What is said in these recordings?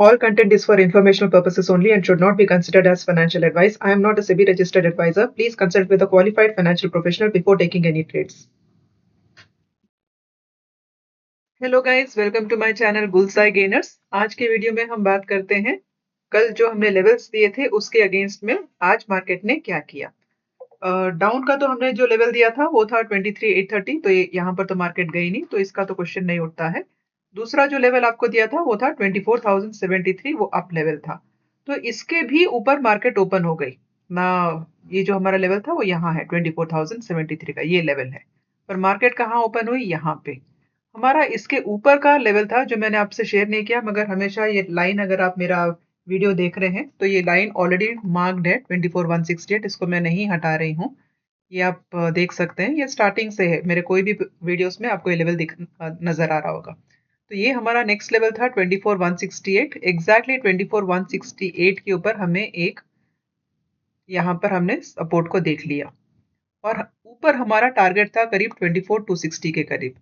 All content is for informational purposes only and should not be considered as financial advice. I am not a SEBI registered advisor. Please consult with a qualified financial professional before taking any trades. Hello guys, welcome to my channel Bullseye Gainers. आज के video में हम बात करते हैं कल जो हमने लेवल्स दिए थे उसके अगेंस्ट में आज मार्केट ने क्या किया। डाउन का तो हमने जो लेवल दिया था वो था 23,830, तो ये यहाँ पर तो मार्केट गई नहीं, तो इसका तो क्वेश्चन नहीं उठता है। दूसरा जो लेवल आपको दिया था वो था 24,073, वो अप लेवल था, तो इसके भी ऊपर मार्केट ओपन हो गई ना। ये जो हमारा लेवल था वो यहाँ है 24,073 का, ये लेवल है। पर मार्केट कहाँ ओपन हुई? यहाँ पे। हमारा इसके ऊपर का लेवल था जो मैंने आपसे शेयर नहीं किया, मगर हमेशा ये लाइन, अगर आप मेरा वीडियो देख रहे हैं तो ये लाइन ऑलरेडी मार्क्ड है 24,168, इसको मैं नहीं हटा रही हूँ। ये आप देख सकते हैं, ये स्टार्टिंग से है, मेरे कोई भी वीडियोस में आपको ये लेवल नजर आ रहा होगा। तो ये हमारा नेक्स्ट लेवल था 24,168। एग्जैक्टली 24,168 के ऊपर हमें एक, यहाँ पर हमने सपोर्ट को देख लिया और ऊपर हमारा टारगेट था करीब 24,260 के करीब।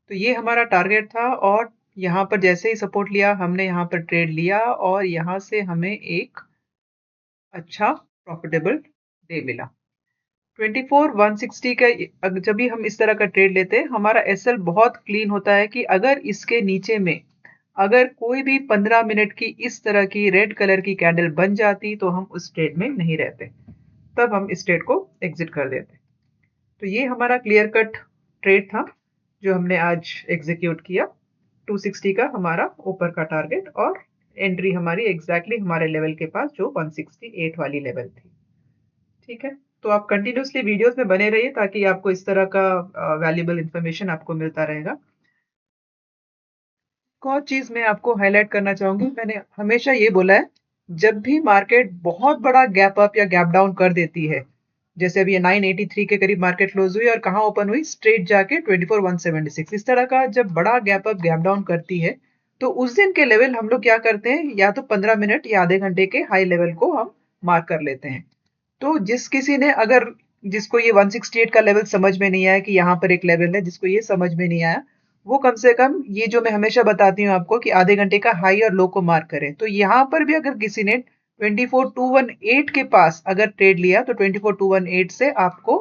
तो ये हमारा टारगेट था और यहाँ पर जैसे ही सपोर्ट लिया हमने यहाँ पर ट्रेड लिया और यहाँ से हमें एक अच्छा प्रॉफिटेबल डे मिला। 24,160 का जब भी हम इस तरह का ट्रेड लेते हैं हमारा एसएल बहुत क्लीन होता है कि अगर इसके नीचे में अगर कोई भी 15 मिनट की इस तरह की रेड कलर की कैंडल बन जाती तो हम उस ट्रेड में नहीं रहते, तब हम इस ट्रेड को एग्जिट कर देते। तो ये हमारा क्लियर कट ट्रेड था जो हमने आज एग्जीक्यूट किया। 260 का हमारा ऊपर का टारगेट और एंट्री हमारी एग्जैक्टली हमारे लेवल के पास जो 168 वाली लेवल थी। ठीक है, तो आप कंटिन्यूसली वीडियोस में बने रहिए ताकि आपको इस तरह का वैल्यूएबल इंफॉर्मेशन आपको मिलता रहेगा। एक और चीज मैं आपको हाईलाइट करना चाहूंगी, मैंने हमेशा ये बोला है जब भी मार्केट बहुत बड़ा गैप अप या गैप डाउन कर देती है, जैसे अभी ये 983 के करीब मार्केट क्लोज हुई और कहाँ ओपन हुई? स्ट्रेट जाके 24,176। इस तरह का जब बड़ा गैप अप गैप डाउन करती है तो उस दिन के लेवल हम लोग क्या करते हैं, या तो 15 मिनट या आधे घंटे के हाई लेवल को हम मार्क कर लेते हैं। तो जिस किसी ने, अगर जिसको ये 168 का लेवल समझ में नहीं आया कि यहाँ पर एक लेवल है, जिसको ये समझ में नहीं आया, वो कम से कम ये जो मैं हमेशा बताती हूँ आपको कि आधे घंटे का हाई और लो को मार्क करें। तो यहाँ पर भी अगर किसी ने 24,218 के पास अगर ट्रेड लिया तो 24,218 से आपको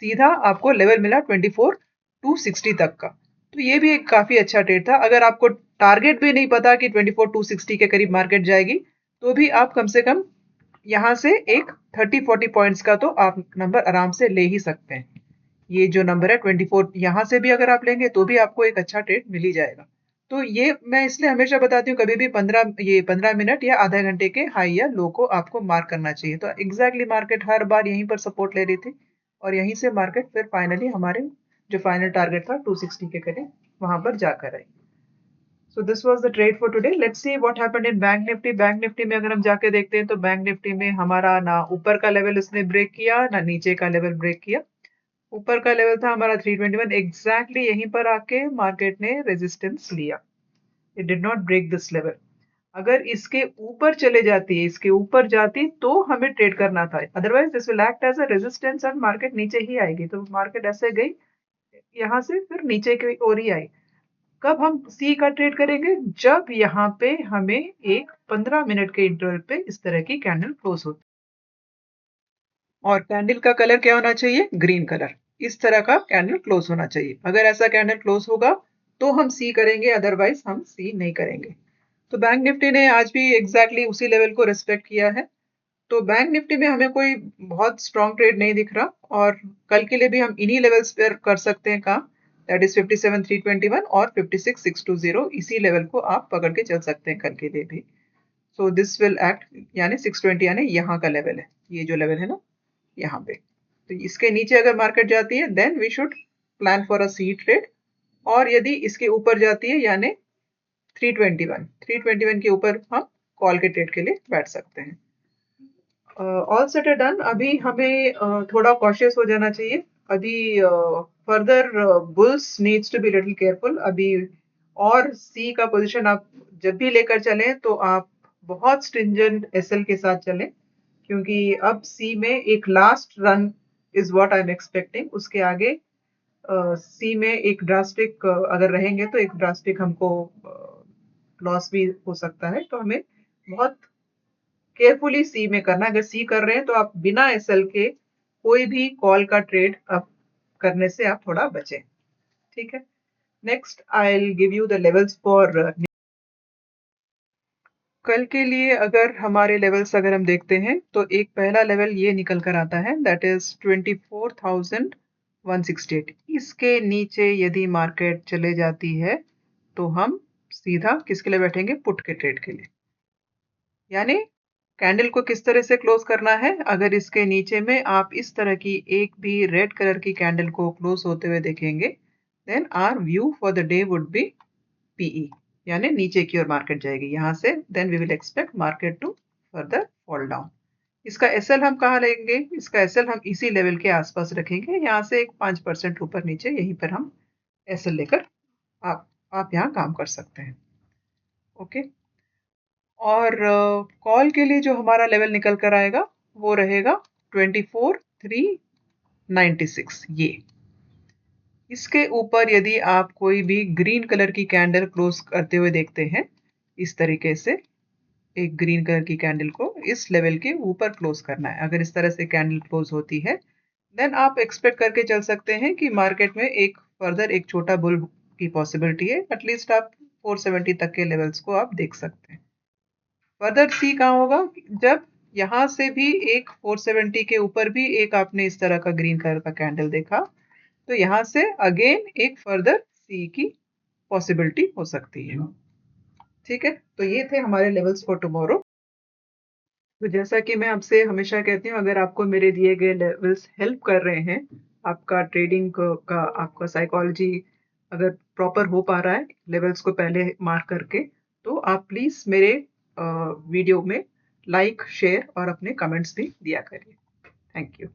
सीधा आपको लेवल मिला 24,260 तक का। तो ये भी एक काफी अच्छा ट्रेड था। अगर आपको टारगेट भी नहीं पता कि 24,260 के करीब मार्केट जाएगी तो भी आप कम से कम यहाँ से एक 30-40 पॉइंट्स का तो आप नंबर आराम से ले ही सकते हैं। ये जो नंबर है 24, यहाँ से भी अगर आप लेंगे तो भी आपको एक अच्छा ट्रेड मिल ही जाएगा। तो ये मैं इसलिए हमेशा बताती हूँ कभी भी 15 मिनट या आधा घंटे के हाई या लो को आपको मार्क करना चाहिए। तो एग्जैक्टली मार्केट हर बार यहीं पर सपोर्ट ले रही थी और यहीं से मार्केट फिर फाइनली हमारे जो फाइनल टारगेट था 260 के करीब वहां पर जाकर आई। So this was the trade for today. Let's see what happened in Bank Nifty. Bank Nifty में अगर हम जाके देखते हैं तो Bank Nifty में हमारा ना ऊपर का लेवल इसने ब्रेक किया ना नीचे का लेवल ब्रेक किया। ऊपर का लेवल था हमारा 321, एग्जैक्टली यहीं पर आके मार्केट ने रेजिस्टेंस लिया। It did not break this level. अगर इसके ऊपर चले जाती है, इसके ऊपर जाती तो हमें ट्रेड करना था, otherwise this will act as a resistance और मार्केट नीचे ही आएगी। तो मार्केट ऐसे गई, यहाँ से फिर नीचे की ओर ही आई। कब हम सी का ट्रेड करेंगे? जब यहाँ पे हमें एक 15 मिनट के इंटरवल पे इस तरह की कैंडल क्लोज होती है और कैंडल का कलर क्या होना चाहिए? Green colour. इस तरह का कैंडल क्लोज होना चाहिए। अगर ऐसा कैंडल क्लोज होगा तो हम सी करेंगे, अदरवाइज हम सी नहीं करेंगे। तो बैंक निफ्टी ने आज भी एग्जैक्टली उसी लेवल को रिस्पेक्ट किया है। तो बैंक निफ्टी में हमें कोई बहुत स्ट्रॉन्ग ट्रेड नहीं दिख रहा और कल के लिए भी हम इन्हीं लेवल्स पर कर सकते हैं काम। दैट इज 57,321 और 56,620, इसी लेवल को आप पकड़ के चल सकते हैं कल के लिए भी। सो दिस विल एक्ट, यानी 620 यानी यहाँ का लेवल है, ये जो लेवल है ना यहाँ पे। तो इसके नीचे अगर मार्केट जाती है then we should plan for a C trade, और यदि इसके ऊपर जाती है यानी 321 के ऊपर हम कॉल के ट्रेड के लिए बैठ सकते हैं। All set and done. अभी हमें थोड़ा कॉशियस हो जाना चाहिए। अभी further bulls needs to be little careful अभी। और सी का पोजीशन आप जब भी लेकर चलें तो आप बहुत स्ट्रिंजेंट एसएल के साथ चलें, क्योंकि अब सी में एक last run is what I am expecting. उसके आगे सी में एक ड्रास्टिक अगर रहेंगे तो एक ड्रास्टिक हमको लॉस भी हो सकता है। तो हमें बहुत केयरफुली सी में करना। अगर सी कर रहे हैं तो आप बिना एसएल के कोई भी कॉल का ट्रेड आप करने से आप थोड़ा बचें। ठीक है, next I will give you the levels for कल के लिए। अगर हमारे लेवल्स अगर हम देखते हैं तो एक पहला लेवल ये निकल कर आता है, दैट इज 24,168। इसके नीचे यदि मार्केट चले जाती है तो हम सीधा किसके लिए बैठेंगे, पुट के ट्रेड के लिए। यानी कैंडल को किस तरह से क्लोज करना है, अगर इसके नीचे में आप इस तरह की एक भी रेड कलर की कैंडल को क्लोज होते हुए देखेंगे, then our view for the day would be PE, यानी नीचे की ओर मार्केट जाएगी यहाँ से। Then we will expect market to further fall down. इसका एसएल हम कहाँ लेंगे, इसका एसएल हम इसी लेवल के आसपास रखेंगे, यहाँ से एक 5% ऊपर नीचे यहीं पर हम एसएल लेकर आप यहाँ काम कर सकते हैं। ओके, और कॉल के लिए जो हमारा लेवल निकल कर आएगा वो रहेगा 24,396। ये इसके ऊपर यदि आप कोई भी ग्रीन कलर की कैंडल क्लोज करते हुए देखते हैं, इस तरीके से एक ग्रीन कलर की कैंडल को इस लेवल के ऊपर क्लोज करना है। अगर इस तरह से कैंडल क्लोज होती है, देन आप एक्सपेक्ट करके चल सकते हैं कि मार्केट में एक फर्दर एक छोटा बुल की पॉसिबिलिटी है। एटलीस्ट आप 470 तक के लेवल्स को आप देख सकते हैं। फर्दर सी कहाँ होगा, जब यहाँ से भी एक 470 के ऊपर भी एक आपने इस तरह का ग्रीन कलर का कैंडल देखा, तो यहाँ से अगेन एक फर्दर सी की पॉसिबिलिटी हो सकती है। ठीक है, तो ये थे हमारे लेवल्स फॉर टुमारो। तो जैसा कि मैं आपसे हमेशा कहती हूँ, अगर आपको मेरे दिए गए लेवल्स हेल्प कर रहे हैं, आपका ट्रेडिंग का आपका साइकोलॉजी अगर प्रॉपर हो पा रहा है लेवल्स को पहले मार्क करके, तो आप प्लीज मेरे वीडियो में लाइक, शेयर और अपने कमेंट्स भी दिया करिए। Thank you.